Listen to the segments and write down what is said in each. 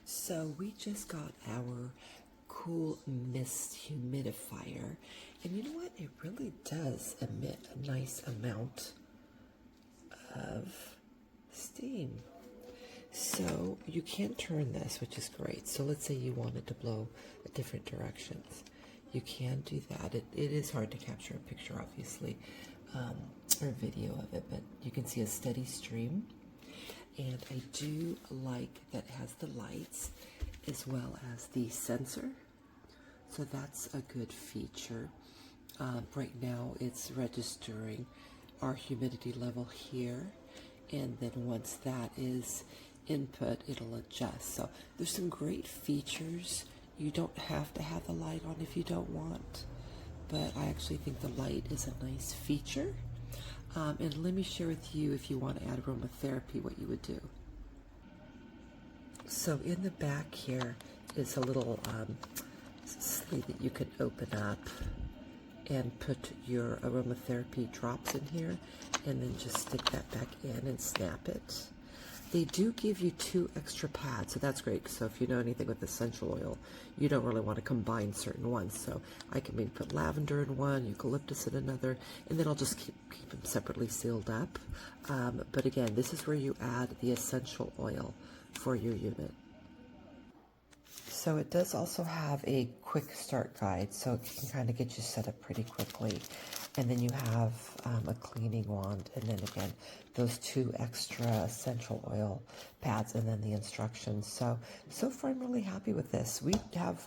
So we just got our cool mist humidifier, and you know what? It really does emit a nice amount of steam. So you can turn this, which is great. So let's say you wanted to blow different directions. You can do that. It is hard to capture a picture, obviously, or a video of it, but you can see a steady stream. And I do like that it has the lights as well as the sensor. So that's a good feature. Right now it's registering our humidity level here. And then once that is input, it'll adjust. So there's some great features. You don't have to have the light on if you don't want. But I actually think the light is a nice feature. And let me share with you, if you want to add aromatherapy, what you would do. So in the back here is a little sleeve that you can open up and put your aromatherapy drops in here, and then just stick that back in and snap it. They do give you 2 extra pads, so that's great. So if you know anything with essential oil, you don't really want to combine certain ones. So I can maybe put lavender in one, eucalyptus in another, and then I'll just keep them separately sealed up. But again, this is where you add the essential oil for your unit. So it does also have a quick start guide, so it can kind of get you set up pretty quickly. And then you have a cleaning wand, and then again, those 2 extra essential oil pads, and then the instructions. So far I'm really happy with this. We have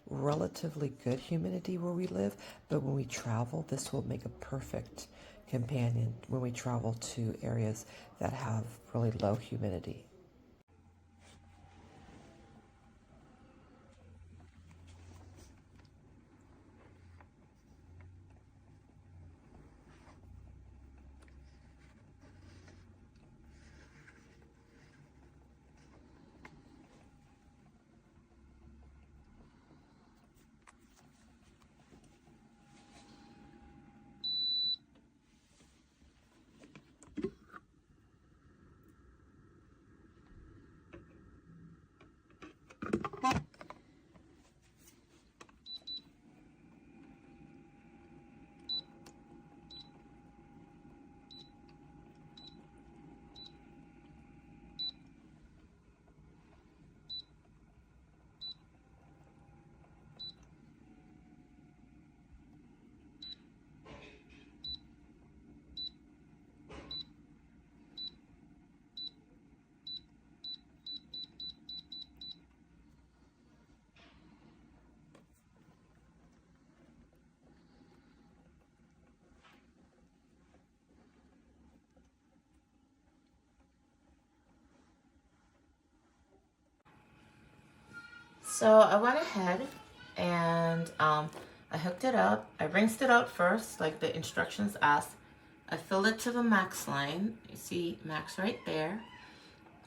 relatively good humidity where we live, but when we travel, this will make a perfect companion when we travel to areas that have really low humidity. So I went ahead and I hooked it up. I rinsed it out first, like the instructions asked. I filled it to the max line. You see max right there.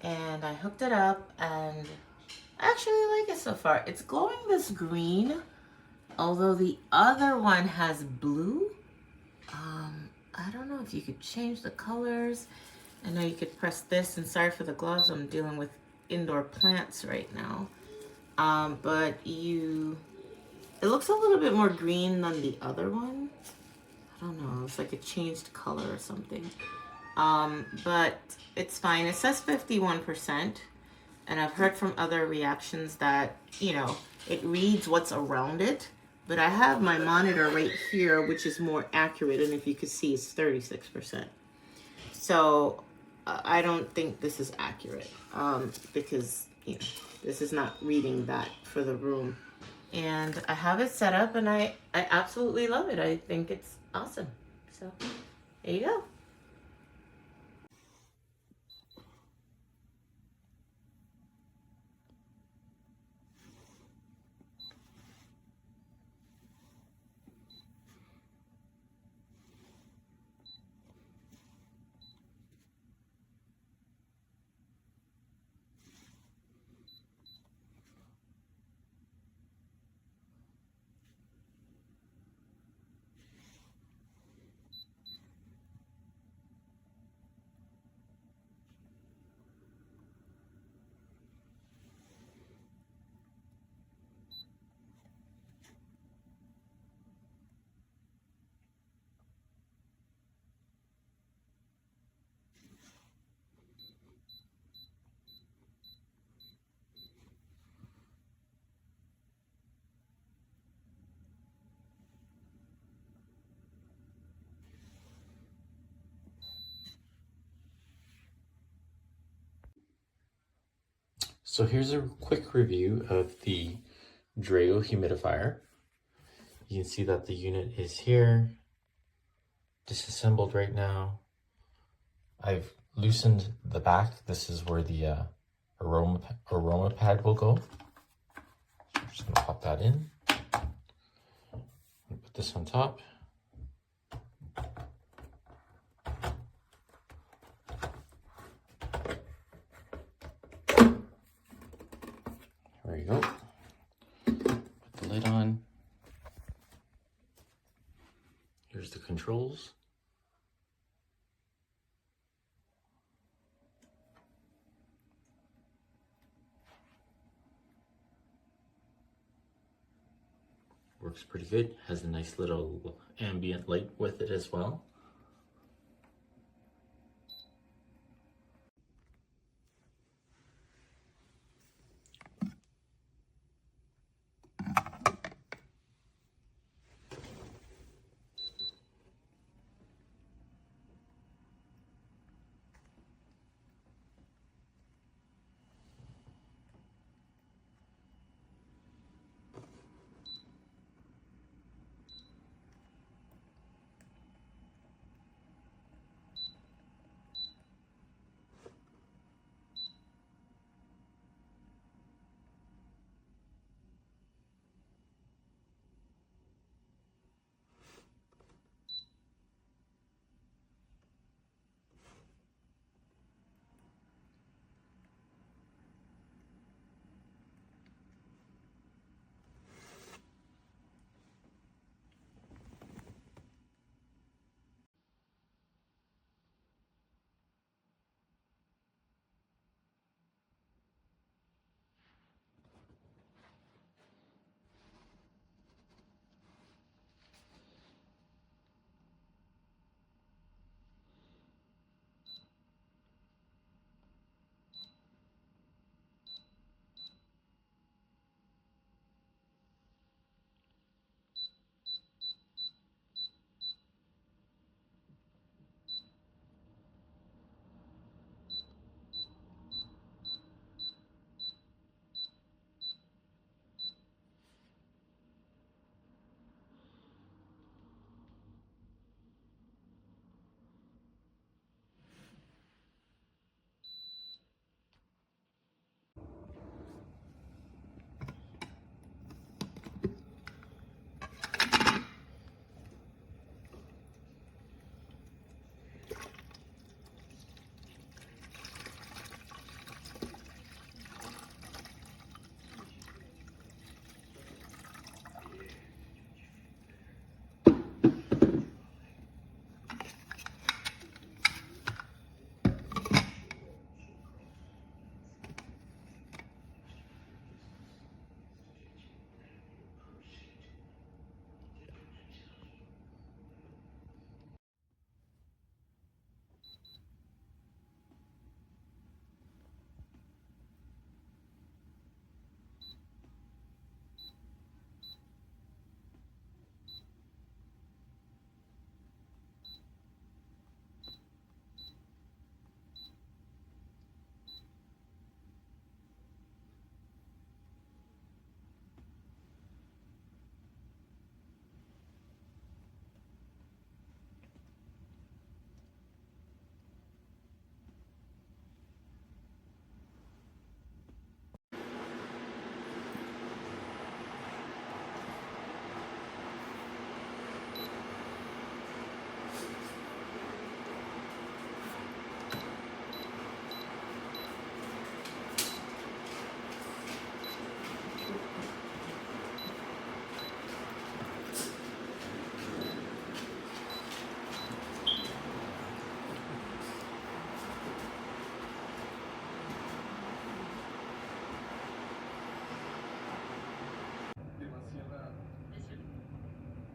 And I hooked it up, and I actually like it so far. It's glowing this green, although the other one has blue. I don't know if you could change the colors. I know you could press this, and sorry for the gloves, I'm dealing with indoor plants right now. But it looks a little bit more green than the other one. I don't know, it's like a changed color or something. But it's fine. It says 51%, and I've heard from other reactions that, you know, it reads what's around it, but I have my monitor right here, which is more accurate, and if you could see, it's 36%. So I don't think this is accurate, because, you know, this is not reading that for the room. And I have it set up, and I absolutely love it. I think it's awesome. So there you go. So here's a quick review of the Dreo humidifier. You can see that the unit is here, disassembled right now. I've loosened the back. This is where the aroma pad will go. So I'm just gonna pop that in. Put this on top. There you go. Put the lid on. Here's the controls. Works pretty good. Has a nice little ambient light with it as well.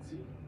Sí.